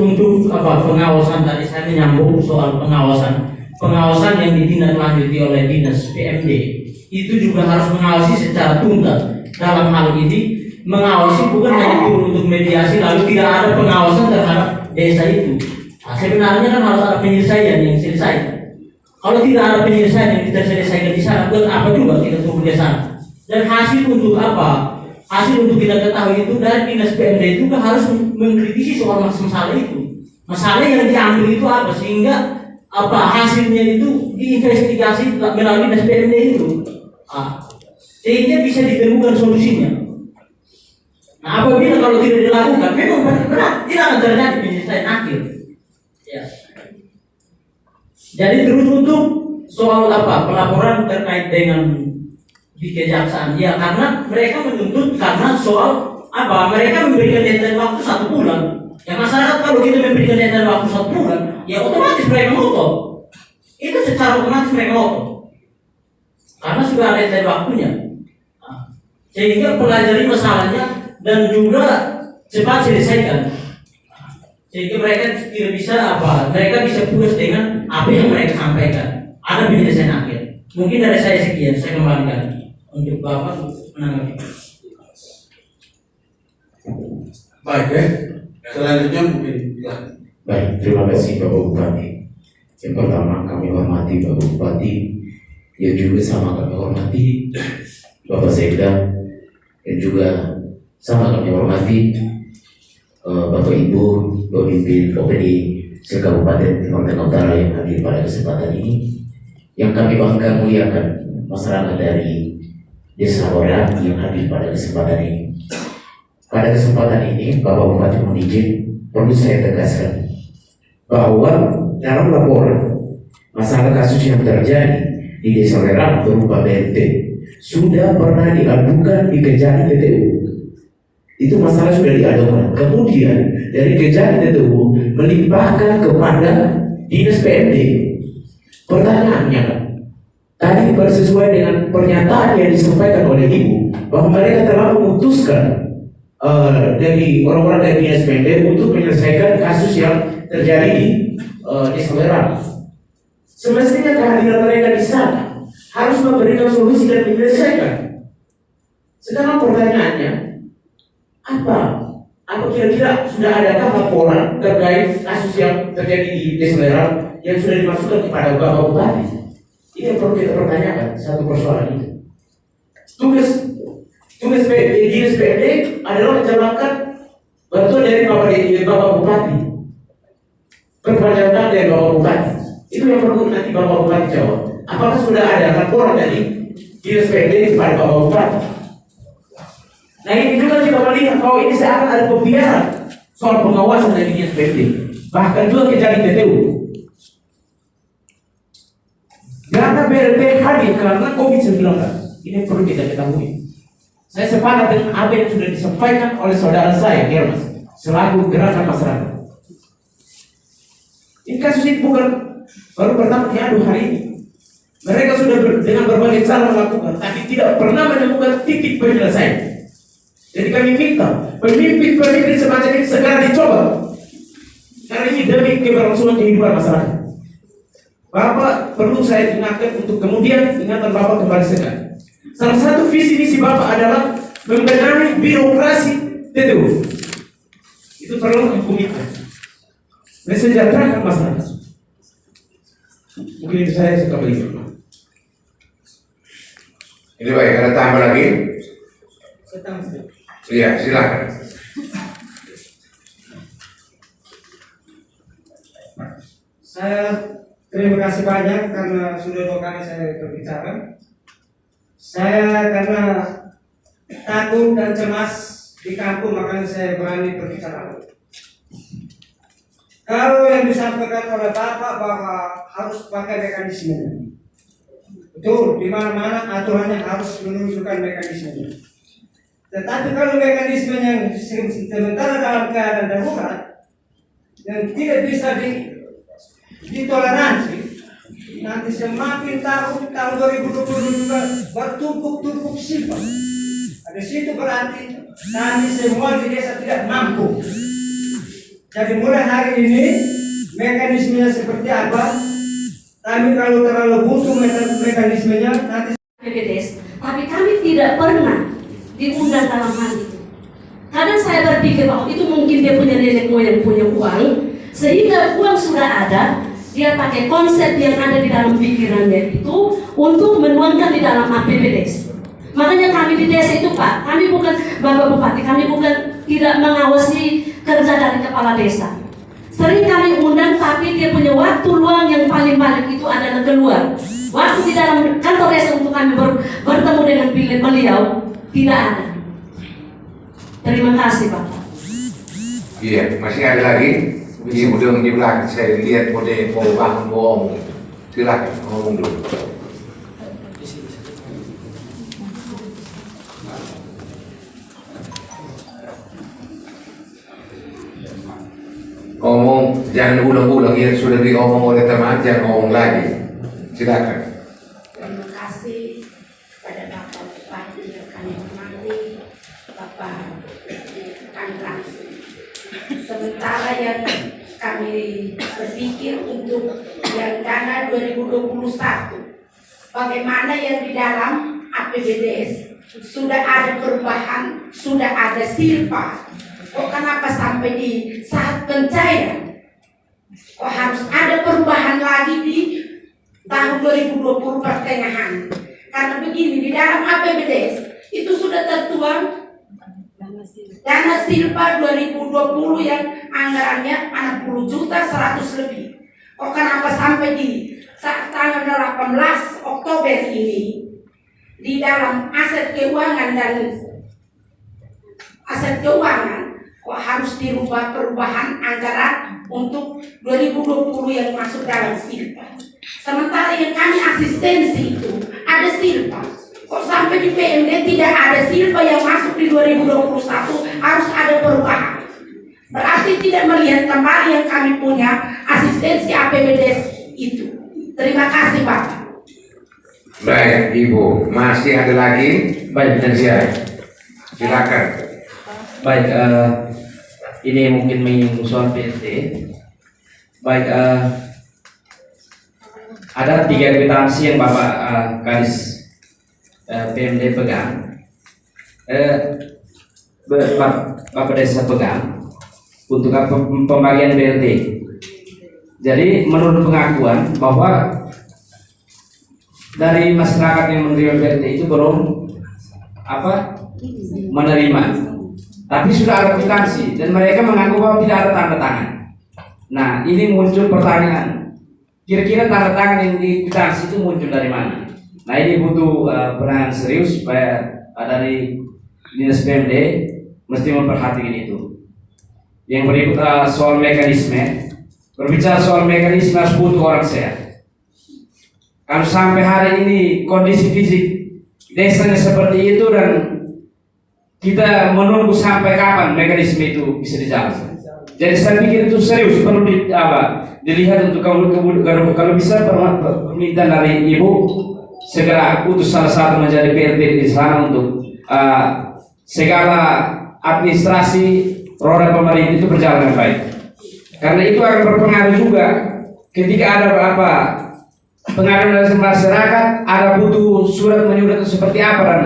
Untuk pengawasan tadi saya menyambung soal pengawasan yang ditindaklanjuti oleh dinas PMD itu juga harus mengawasi secara tunggal. Dalam hal ini mengawasi bukan hanya turun untuk mediasi lalu tidak ada pengawasan terhadap desa itu. Sebenarnya kan harus ada penyelesaian yang selesai. Kalau tidak ada penyelesaian yang kita selesaikan di sana, buat apa juga kita tunggu di sana? Dan hasil untuk apa? Hasil untuk kita ketahui itu dari dinas PMD itu juga harus mengkritisi soal masalah itu. Masalah yang diambil itu apa sehingga hasilnya itu diinvestigasi melalui dinas PMD itu. Sehingga bisa ditemukan solusinya. Nah, apabila kalau tidak dilakukan, memang benar tidak akan terjadi penyelesaian akhir. Ya. Jadi terus untuk soal pelaporan terkait dengan di kejaksaan, ya karena mereka menuntut karena soal mereka memberikan deadline waktu 1 bulan. Ya masyarakat kalau kita memberikan deadline waktu 1 bulan, ya otomatis mereka ngotot. Itu secara otomatis mereka ngotot. Karena sudah ada deadline waktunya. Sehingga pelajari masalahnya dan juga cepat selesaikan. Sehingga mereka tidak bisa mereka bisa puas dengan apa yang mereka sampaikan. Ada penyelesaian akhir. Mungkin dari saya sekian, saya kembalikan untuk Bapak menanggapi. Baik ya, selanjutnya mungkin. Baik, terima kasih Bapak Bupati. Yang pertama kami hormati Bapak Bupati, yang juga sama kami hormati Bapak Sekda, dan juga sama kami hormati Bapak Ibu pemimpin OPD se-Kabupaten Timur Tengah Utara yang hadir pada kesempatan ini. Yang kami bangga muliakan masyarakat dari Desa Ora yang hadir pada kesempatan ini. Pada kesempatan ini Bapak Bupati mohon izin perlu saya tegaskan bahwa dalam laporan masalah kasus yang terjadi di Desa Ora berupa BNT sudah pernah diadukan di Kejari TTU. Itu masalah sudah diadukan. Kemudian dari Kejari TTU melimpahkan kepada dinas PMD. Pertanyaannya, tadi bersesuai dengan pernyataan yang disampaikan oleh Ibu bahwa mereka telah memutuskan dari orang-orang dari dinas PMD untuk menyelesaikan kasus yang terjadi di Desa Lerang. Semestinya kehadiran mereka di sana harus memberikan solusi dan menyelesaikan. Sekarang pertanyaannya, apa kira-kira sudah adakah laporan terkait kasus yang terjadi di Desa Lerang yang sudah dimasukkan kepada Bapak Bupati? Ini yang perlu kita pertanyakan satu persoalan itu. Tugas dinas PMD adalah menjalankan bantuan dari Bapak Bupati, perpanjangan dari Bapak Bupati. Itu yang perlu nanti Bapak Bupati jawab. Apakah sudah ada laporan dari dinas PMD kepada Bapak Bupati? Nah ini juga kita melihat bahwa ini seakan ada pembiaran soal pengawasan dari dinas PMD. bahkan juga kejadian TTU. Dana BLT hadir karena COVID-19. Ini perlu kita ketahui. Saya sepakat dengan apa yang sudah disampaikan oleh saudara saya, Germas, selaku gerakan masyarakat. Ini kasus ini bukan baru pertama diadu hari ini. Mereka sudah dengan berbagai cara melakukan, tapi tidak pernah menemukan titik penyelesaian. Jadi kami minta pemimpin semacam ini segera dicoba. Karena ini demi keberlangsungan kehidupan masyarakat. Bapak perlu saya ingatkan untuk kemudian ingatan Bapak kembali sekali. Salah satu visi misi Bapak adalah membenahi birokrasi TTU. Itu perlu komitmen. Mesejahterakan masyarakat. Mungkin itu saya kembali. Ini baik, ada tambah lagi? Iya, silakan. Saya terima kasih banyak karena sudah 2 kali saya berbicara. Saya karena takut dan cemas di kampung, makanya saya berani berbicara. Kalau yang disampaikan oleh Bapak bahwa harus pakai mekanisme, betul, di mana-mana aturannya harus menunjukkan mekanismenya. Tetapi kalau mekanisme yang sementara dalam keadaan darurat yang tidak bisa ditoleransi, nanti semakin tahun 2022 bertumpuk-tumpuk sifat. Di situ berarti kami semua di desa tidak mampu. Jadi mulai hari ini mekanismenya seperti apa? Kami kalau terlalu butuh mekanismenya nanti PPDS, tapi kami tidak pernah diundang dalam hal itu. Kadang saya berpikir bahwa itu mungkin dia punya nenek moyang punya uang, sehingga uang sudah ada, dia pakai konsep yang ada di dalam pikirannya itu untuk menuangkan di dalam APBDes. Makanya kami di desa itu Pak, kami bukan Bapak Bupati, kami bukan tidak mengawasi kerja dari kepala desa. Sering kami undang, tapi dia punya waktu luang yang paling banyak itu adalah keluar. Waktu di dalam kantor desa untuk kami bertemu dengan beliau tidak ada. Terima kasih Bapak. Iya, masih ada lagi? Ini udah di belakang saya lihat mode mau bangun mau ngomong. Silakan ngomong dulu. Ngomong, jangan ulang-ulang yang sudah diomong oleh teman, jangan ngomong lagi. Silakan. Terima kasih kepada Bapak Bupati yang kami hormati, Bapak Kandang. Sementara yang kami berpikir untuk yang dana 2021, bagaimana yang di dalam APBDes sudah ada perubahan, sudah ada silpa. Kok kenapa sampai di saat pencairan kok harus ada perubahan lagi di tahun 2020 pertengahan? Karena begini, di dalam APBDes itu sudah tertuang dana silpa 2020 yang anggarannya 60 juta 100 lebih. Kok kenapa sampai di saat tanggal 18 Oktober ini di dalam aset keuangan dan aset keuangan kok harus dirubah perubahan anggaran untuk 2020 yang masuk dalam silpa. Sementara yang kami asistensi itu ada silpa. Kok sampai di PMD tidak ada silpa yang masuk di 2021, harus ada perubahan. Berarti tidak melihat kembali yang kami punya asistensi APBDes itu. Terima kasih Bapak. Baik Ibu, masih ada lagi? Baik, dan silakan. Baik, ini mungkin menyinggung soal PLT. Baik, ada 3 kwitansi yang Bapak Kadis PMD pegang, Bapak Desa pegang untuk pembagian BLT. Jadi menurut pengakuan bahwa dari masyarakat yang menerima BLT itu belum menerima, tapi sudah ada kwitansi dan mereka mengaku bahwa tidak ada tanda tangan. Nah, ini muncul pertanyaan, kira-kira tanda tangan yang di kwitansi itu muncul dari mana? Nah, ini butuh penanganan serius supaya dari Dinas PMD mesti memperhatikan itu. Yang berikut soal mekanisme, Berbicara soal mekanisme harus butuh orang sehat. Kalau sampai hari ini kondisi fisik desanya seperti itu dan kita menunggu sampai kapan mekanisme itu bisa dijalankan. Jadi saya pikir itu serius perlu dilihat untuk kalau bisa permintaan dari ibu segera utus salah satu menjadi PLT di sana untuk segala administrasi roda pemerintah itu berjalan dengan baik. Karena itu akan berpengaruh juga ketika ada pengaruh dari masyarakat, ada butuh surat menyurat seperti apa dan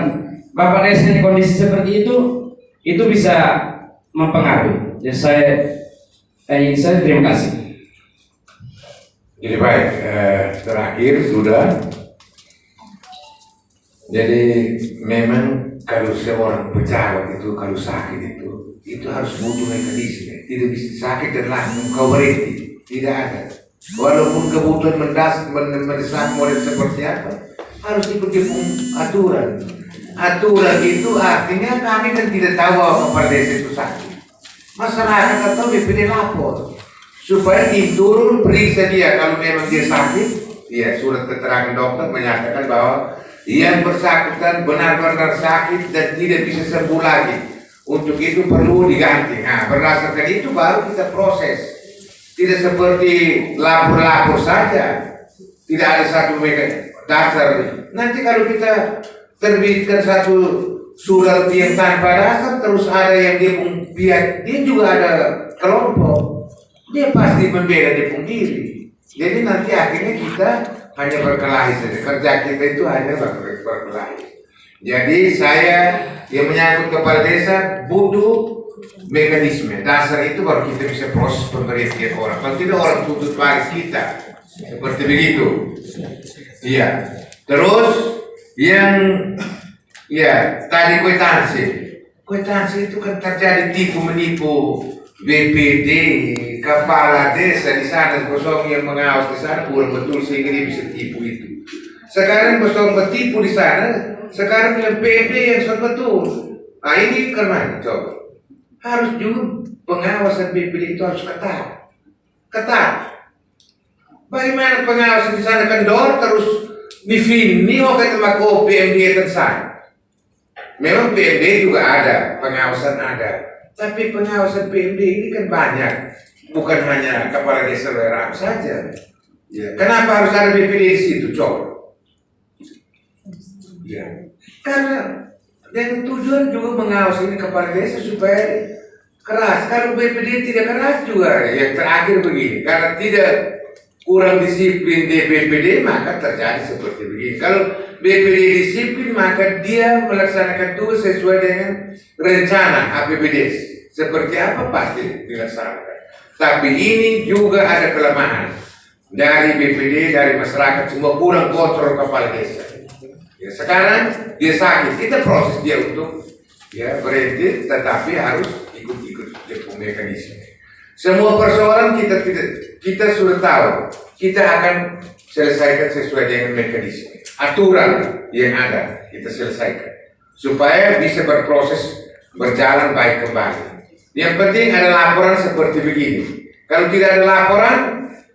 Bapak Desa di kondisi seperti itu bisa mempengaruhi. Jadi saya terima kasih. Jadi baik, terakhir sudah. Jadi memang kalau seorang pejabat itu kalau sakit itu harus butuh mekanisme. Tidak bisa sakit dan langsung kau berhenti. Tidak ada. Walaupun kebutuhan mendesak model seperti apa, harus ikuti aturan. Aturan itu artinya kami kan tidak tahu apa desa itu sakit. Masyarakat atau DPD lapor supaya diturun periksa dia kalau memang dia sakit. Ya surat keterangan dokter menyatakan bahwa yang bersangkutan benar-benar sakit dan tidak bisa sembuh lagi. Untuk itu perlu diganti. Nah, berdasarkan itu baru kita proses. Tidak seperti lapor-lapor saja. Tidak ada satu dasar. Nanti kalau kita terbitkan satu surat yang tanpa dasar, terus ada yang dia pihak, dia juga ada kelompok. Dia pasti membela dia diri. Jadi nanti akhirnya kita hanya berkelahi saja. Kerja kita itu hanya berkelahi. Jadi saya yang menyangkut kepala desa butuh mekanisme. Dasar itu baru kita bisa proses pemberhentian orang. Kalau tidak orang tuntut baris kita. Seperti begitu. Iya. Terus yang tadi kwitansi. Kwitansi itu kan terjadi tipu menipu BPD, kepala desa di sana kosong yang mengawas di sana kurang betul sehingga dia bisa tipu itu. Sekarang kosong bertipu di sana. Sekarang yang PD yang sudah betul. Nah ini karena coba harus juga pengawasan BPD itu harus ketat. Bagaimana pengawasan di sana kendor terus ini oke sama PMD tersayang. Memang PMD juga ada, pengawasan ada. Tapi pengawasan PMD ini kan banyak, bukan hanya kepala desa Lerang saja. Ya, kenapa harus ada BPD di situ, coba? Ya, karena dengan tujuan juga mengawasi ini kepala desa supaya keras. Kalau BPD tidak keras juga, yang terakhir begini, karena tidak kurang disiplin di BPD maka terjadi seperti begini. Kalau BPD disiplin maka dia melaksanakan tugas sesuai dengan rencana APBD. Seperti apa pasti dilaksanakan. Tapi ini juga ada kelemahan dari BPD, dari masyarakat semua kurang kontrol kepala desa. Ya, sekarang dia sakit, kita proses dia untuk berhenti, tetapi harus ikut mekanisme. Semua persoalan kita sudah tahu, kita akan selesaikan sesuai dengan mekanisme. Aturan yang ada kita selesaikan supaya bisa berproses berjalan baik kembali. Yang penting ada laporan seperti begini. Kalau tidak ada laporan,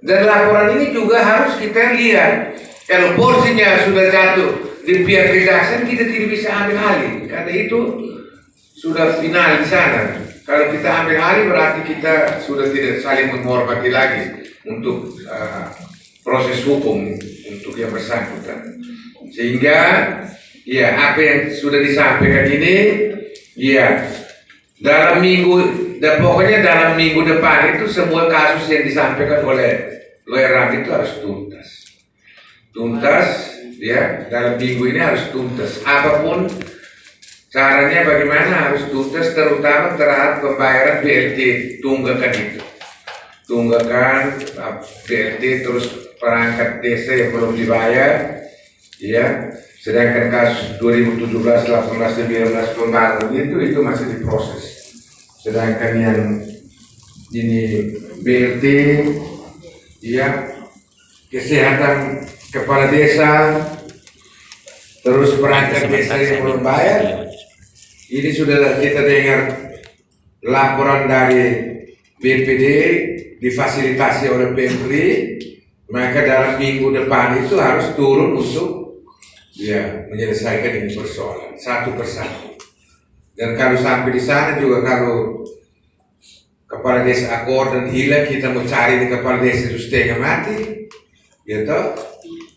dan laporan ini juga harus kita lihat. Kalau porsinya sudah jatuh di pihak kejaksaan, kita tidak bisa ambil alih karena itu sudah final di sana. Kalau kita ambil alih berarti kita sudah tidak saling menghormati lagi untuk proses hukum untuk yang bersangkutan. Sehingga ya apa yang sudah disampaikan ini dalam pokoknya dalam minggu depan itu semua kasus yang disampaikan oleh Lerang itu harus tuntas. Ya, dalam minggu ini harus tuntas. Apapun caranya, bagaimana harus tuntas, terutama terhadap pembayaran BLT tunggakan itu. Tunggakan BLT terus perangkat desa yang belum dibayar, ya. Sedangkan kasus 2017, 18, 19 pembangunan itu masih diproses. Sedangkan yang ini BLT, ya, kesehatan kepala desa, terus perangkat desa yang belum bayar. Ini sudah kita dengar laporan dari BPD difasilitasi oleh Pemri, maka dalam minggu depan itu harus turun untuk menyelesaikan ini persoalan satu persatu. Dan kalau sampai di sana juga kalau kepala desa Akor dan hilang, kita mau cari di kepala desa itu setengah mati, gitu.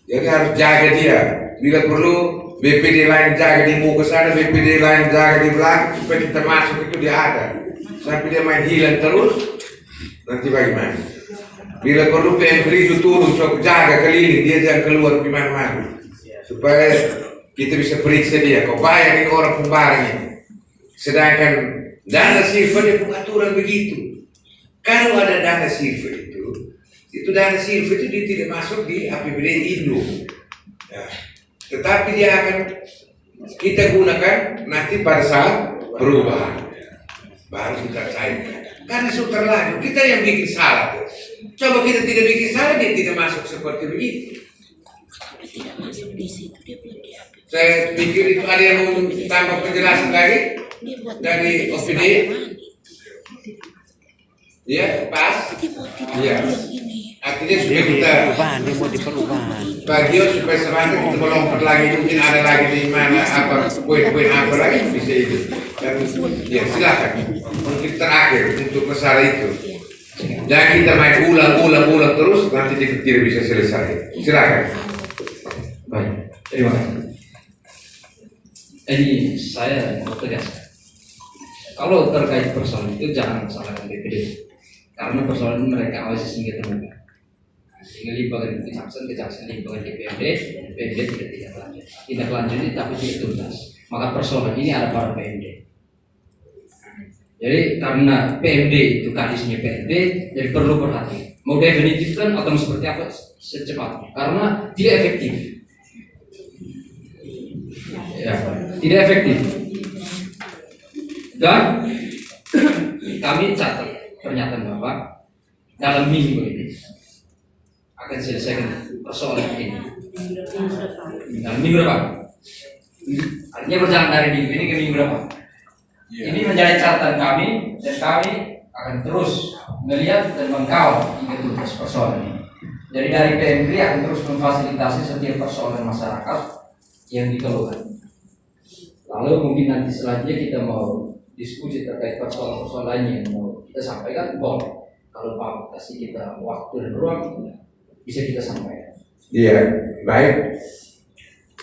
Jadi harus jaga dia. Bila perlu BPD lain jaga di muka sana, BPD lain jaga di belakang supaya kita masuk itu dia ada. Sampai dia main hilang terus, nanti bagaimana? Bila perlu Pemri itu turun, so jaga keliling dia jangan keluar di mana-mana, supaya kita bisa periksa dia. Kau bayar ini orang pembarang ini. Sedangkan dana silver dia punya aturan begitu. Kalau ada dana silver itu dana silver itu dia tidak masuk di APBD Indo. Ya. Tetapi dia akan kita gunakan nanti pada saat perubahan. Baru kita cairkan. Karena sudah terlanjur, kita yang bikin salah. Coba kita tidak bikin salah, dia tidak masuk seperti begitu. Saya pikir itu ada yang mau tambah penjelasan lagi dari OPD. Ya, pas. Ya. Artinya supaya kita Bagio supaya semangat kita melompat lagi, mungkin ada lagi di mana apa poin-poin apa lagi bisa itu. Dan ya silakan. Mungkin terakhir untuk masalah itu. Jangan kita main ulang terus, nanti kita tidak bisa selesai. Silakan. Baik, terima kasih. Ini saya mau tegaskan. Kalau terkait persoalan itu jangan salahkan BPD, karena persoalan mereka awasi sehingga terbuka. Sehingga limbahkan kejaksaan limbahkan di PMD tidak lanjut tapi tidak tuntas. Maka persoalan ini ada pada PMD. Jadi karena PMD itu kadisnya PMD, jadi perlu perhatian. Mau definitifkan atau seperti apa secepatnya, karena tidak efektif. Ya, tidak efektif. Dan kami catat pernyataan Bapak dalam minggu ini akan selesaikan persoalan ini dalam minggu depan. Artinya berjalan dari minggu ini ke minggu depan. Ini menjadi catatan kami, dan kami akan terus melihat dan mengkawal hingga tuntas persoalan ini. Jadi dari PMK akan terus memfasilitasi setiap persoalan masyarakat yang dikeluhkan. Lalu mungkin nanti selanjutnya kita mau diskusi terkait persoalan-persoalan lainnya yang mau kita sampaikan, boleh. Kalau Pak kasih kita waktu dan ruang, bisa kita sampaikan. Iya, baik.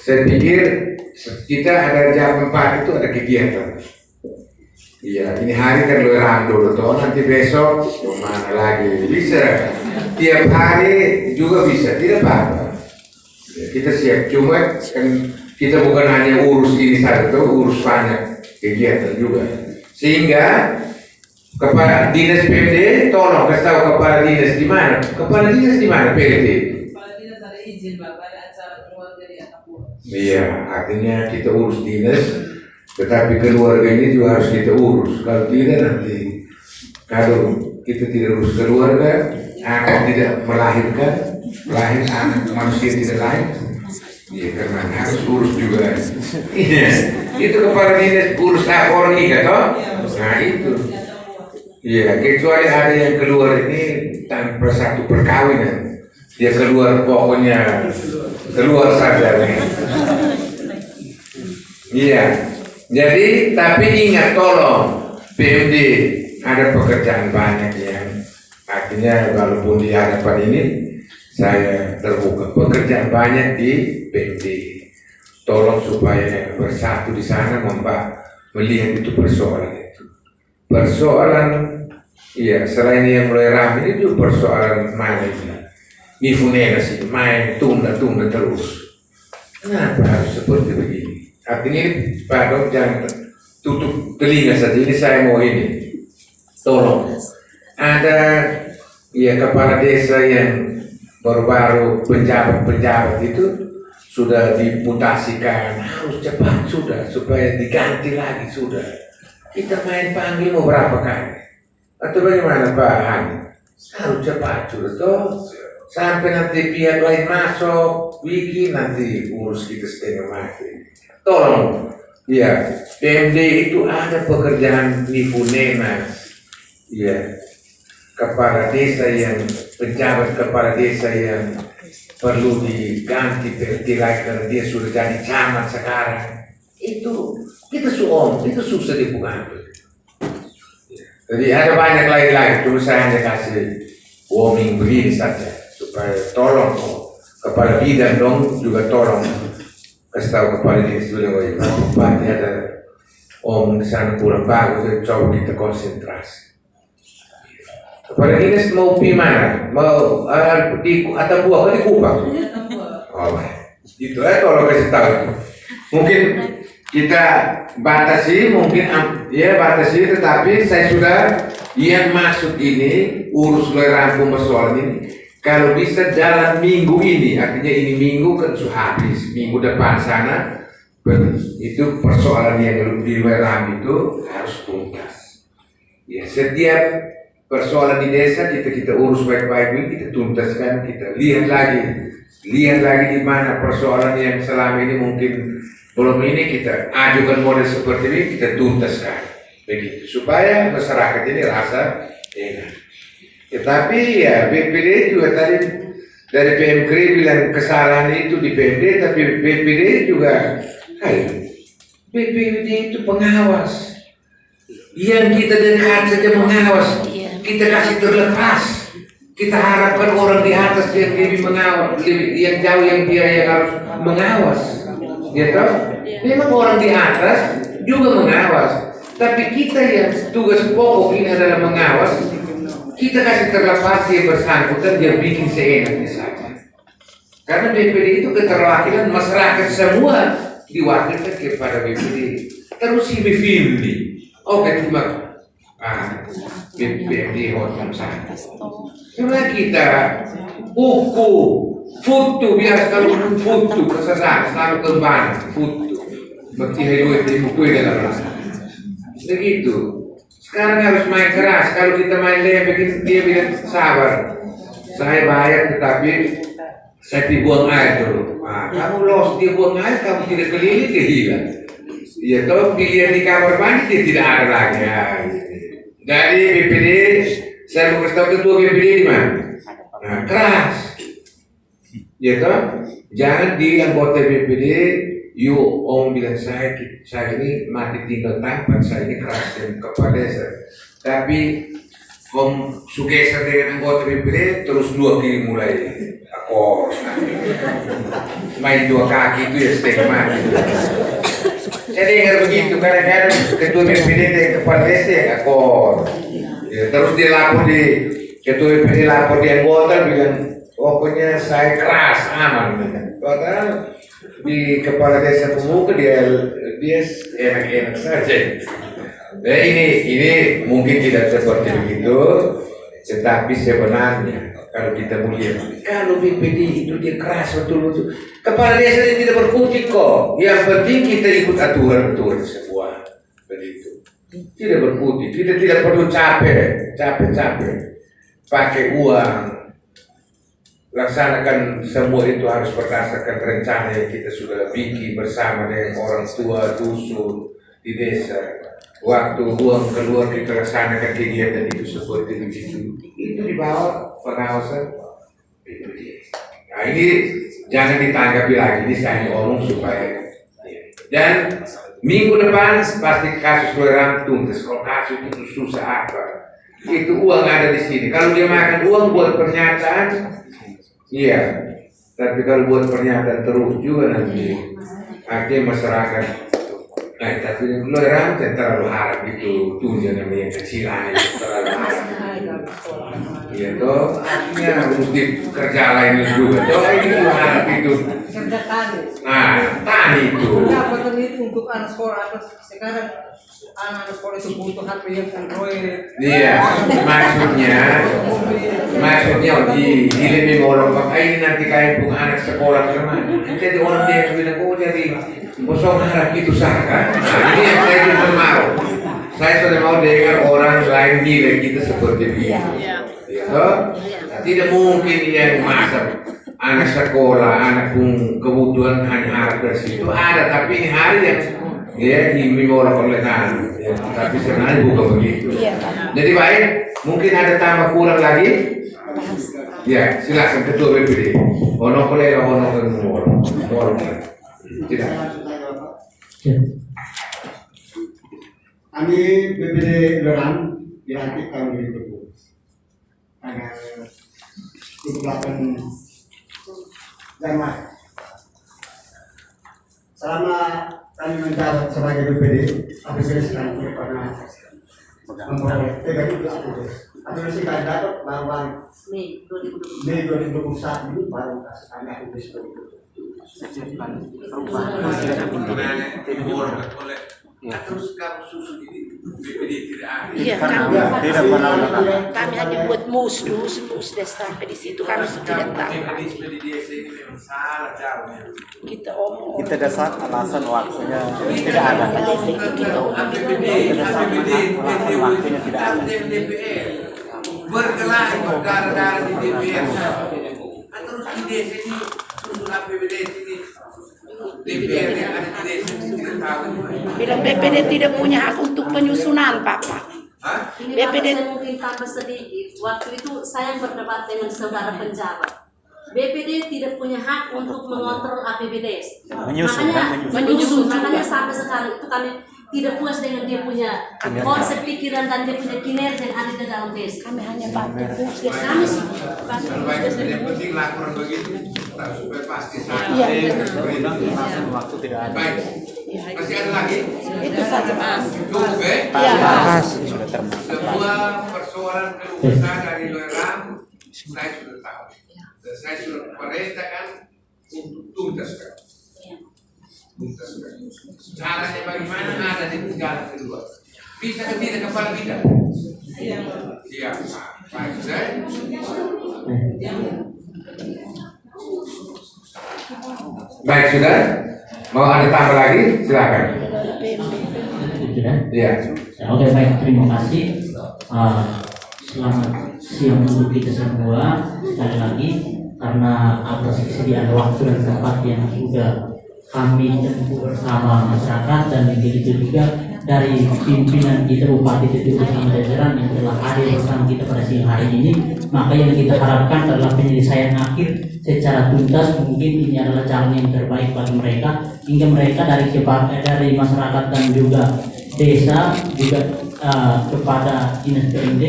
Saya pikir kita ada jam 4 itu ada kegiatan. Iya, ini hari kan lu ramai dulu toh, nanti besok mana lagi bisa. Tiap hari juga bisa, tidak apa-apa. Ya, kita siap, cuma kan kita bukan hanya urus ini saja, tuh urus banyak kegiatan juga. Sehingga kepala dinas PMD tolong kasih tahu kepala dinas di mana. Kepala dinas di mana PMD? Kepala dinas ada izin Bapak, ada acara keluarga di Atapura. Iya, artinya kita urus dinas. Tetapi keluarga ini juga harus kita urus. Kalau tidak nanti, kalau kita tidak urus keluarga, anak tidak melahirkan, lahir anak manusia tidak lahir. Iya, karena harus urus juga. Iya, itu kepala dinas urus orang ini, toh? Nah itu. Iya, kecuali ada yang keluar ini tanpa satu perkawinan, dia keluar pokoknya keluar saja. Iya. Jadi, tapi ingat tolong PMD ada pekerjaan banyak yang artinya walaupun di hadapan ini saya terbuka pekerjaan banyak di PMD. Tolong supaya bersatu di sana melihat itu persoalan itu. Persoalan, iya selain yang mulai ramai ini juga persoalan mana ini. Mifunena sih main tunda terus. Kenapa harus seperti begini? Artinya Pak Dok jangan tutup telinga saja, ini saya mau ini tolong ada ya kepala desa yang baru-baru penjabat itu sudah dimutasikan, harus cepat sudah supaya diganti lagi sudah. Kita main panggil mau berapa kali atau bagaimana Pak Hani? Harus cepat sudah toh sampai nanti pihak lain masuk bikin nanti urus kita setengah mati. Tolong, ya PMD itu ada pekerjaan Nifunenas, ya kepala desa yang pejabat kepala desa yang perlu diganti bertirai karena dia sudah jadi camat sekarang. Itu kita itu susah dipengaruhi. Jadi ada banyak lagi, cuma saya hanya kasih warning begini saja supaya tolong kepala bidang dong juga tolong kasih tahu kepala dinas dulu Bupati ada om di sana kurang bagus, jadi coba kita konsentrasi. Kepala dinas mau gimana? Mau atau buah di Kupang? Oh, itu tolong kasih tahu. Mungkin kita batasi, batasi, tetapi saya sudah yang maksud ini urus rampung persoalan ini. Kalau bisa dalam minggu ini, artinya ini minggu kan sudah habis, minggu depan sana itu persoalan yang di luar itu harus tuntas. Ya, setiap persoalan di desa kita urus baik-baik ini, kita tuntaskan, kita lihat lagi di mana persoalan yang selama ini mungkin belum ini kita ajukan model seperti ini, kita tuntaskan begitu supaya masyarakat ini rasa enak. Tetapi ya BPD juga tadi dari PMK bilang kesalahan itu di PMD, tapi BPD juga BPD itu pengawas yang kita dekat saja mengawas, kita kasih terlepas. Kita harapkan orang di atas yang lebih mengawas, yang jauh yang dia yang harus mengawas. Ya tahu? Memang orang di atas juga mengawas, tapi kita yang tugas pokok ini adalah mengawas. Kita kasih terlepas dia bersangkutan, dia bikin seenaknya saja. Karena BPD itu keterwakilan masyarakat semua diwakilkan kepada BPD. Terus ini film nih, oke cuma BPD hotel sana. Karena kita buku foto biasa kalau foto kesadaran selalu kembali foto berarti hidup di buku dalam rasa begitu. Sekarang harus main keras. Kalau kita main lembek dia bilang sabar, saya bayar tetapi saya dibuang air dulu. Kamu los dia buang air, kamu tidak keliling dia hilang. Ya kalau dilihat di kamar mandi dia tidak ada lagi. Dari BPD saya mau kasih tahu ketua BPD di mana? Nah, keras. Ya toh, jangan di anggota BPD, om bilang saya ini mati tinggal tampan, saya ini keras dan kepala desa. Tapi om sugeser dengan anggota BPD terus 2 kali mulai akor. Main 2 kaki itu ya setengah mati. Saya dengar begitu, kadang-kadang ketua BPD dan kepala desa ya akor. Ya, terus dia lapor di ketua BPD lapor di anggota bilang pokoknya saya keras aman. Padahal di kepala desa pemuka dia enak-enak saja. Nah, ini mungkin tidak seperti begitu, tetapi sebenarnya kalau kita melihat kalau BPD itu dia keras betul-betul. Kepala desa dia tidak berkutik kok. Yang penting kita ikut aturan semua begitu. Tidak berkutik, kita tidak perlu capek pakai uang. Laksanakan semua itu harus berdasarkan rencana yang kita sudah bikin bersama dengan orang tua dusun di desa. Waktu uang keluar kita laksanakan kegiatan itu seperti begitu. Itu di bawah pengawasan BPD. Nah ini jangan ditanggapi lagi, ini saya ngomong supaya. Dan minggu depan pasti kasus toleran tuntas. Kalau kasus itu susah apa? Itu uang ada di sini. Kalau dia makan uang buat pernyataan, iya. Tapi kalau buat pernyataan terus juga nanti akhirnya masyarakat. Tapi toleran terlalu harap itu tujuan yang kecil aja terlalu harap. Iya toh, artinya mesti kerja lain juga. Toh ini harap itu. Kerja tani. Nah, tani itu. Apa itu untuk anak sekolah sekarang anak sekolah itu butuh HP yang Android. Iya, maksudnya di lebih orang pakai ini nanti kayak bukan anak sekolah kemana. Jadi orang dia bilang jadi kosong harap itu sah kan? Nah, ini yang saya tidak mau. Saya sudah mau dengar orang lain nilai kita seperti ini. Tidak mungkin yang masa anak sekolah, anak pun kebutuhan hanya harap dari situ ada, tapi ini hari yang Ya, ini orang pemerintahan, ya, tapi sebenarnya bukan begitu. Iya, Pak. Jadi baik, mungkin ada tambah kurang lagi. Ya, silakan Ketua BPD. Ono kolega, ono tidak. Kami BPD Leran dilantik tahun 2020 tanggal 28 Januari. Selama kami menjabat sebagai BPD, APBD sedang pernah memperoleh 3 juta APBD. APBD kami dapat bahwa Mei 2021 ini baru kasih kami APBD 2020. Terus kamu susun ini BPD tidak ada. Iya, kami hanya buat mus dan sampai di situ kami tidak tahu. BPD desa ini memang salah jauhnya. Kita omong. Kita dasar alasan waktunya tidak ada. waktunya tidak ada. DPR berkelahi berdarah-darah di DPR. Terus di desa ini susun APBD ini DPR yang ada di desa tidak tahu. Bilang BPD tidak punya hak untuk penyusunan, Papa. Ini BPD saya mungkin tambah sedikit. Waktu itu saya berdebat dengan saudara penjabat. BPD tidak punya hak untuk mengontrol APBD. Menyusun. Makanya sampai sekarang itu kami tidak puas dengan dia punya konsep pikiran dan dia punya kinerja yang ada di dalam desa. Kami hanya bantu pusdes. Kami Yang penting laporan begitu supaya pasti Waktu tidak ada. baik. Masih ada lagi? Itu saja, Mas. Cukup Ya. Sudah termasuk. Semua persoalan keluhan dari Leram saya sudah tahu. Dan saya sudah perintahkan untuk tuntaskan. Tuntaskan. Caranya bagaimana ada di tingkat kedua. Bisa ke tidak kepala kita? Siap. Baik, saya. Baik, sudah. Mau ada tambah lagi? Silakan. Sudah? Iya. Oke, baik, terima kasih. Selamat siang untuk kita semua. Sekali lagi, karena atas kesediaan waktu dan tempat yang sudah kami tempuh bersama masyarakat dan begitu juga dari pimpinan kita Bupati Tetep bersama jajaran yang telah hadir bersama kita pada siang hari ini, maka yang kita harapkan adalah penyelesaian akhir secara tuntas. Mungkin ini adalah jalan yang terbaik bagi mereka hingga mereka dari masyarakat dan juga desa juga kepada dinas PMD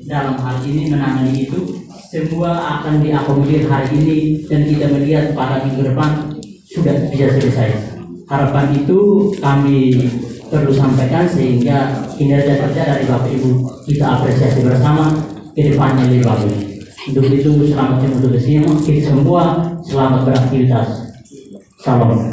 dalam hal ini menangani itu semua akan diakomodir hari ini dan kita melihat pada minggu depan sudah bisa selesai. Harapan itu kami perlu sampaikan sehingga kinerja kerja dari Bapak Ibu kita apresiasi bersama ke depannya lebih bagus. Untuk itu selamat untuk kita semua, selamat beraktivitas. Salam.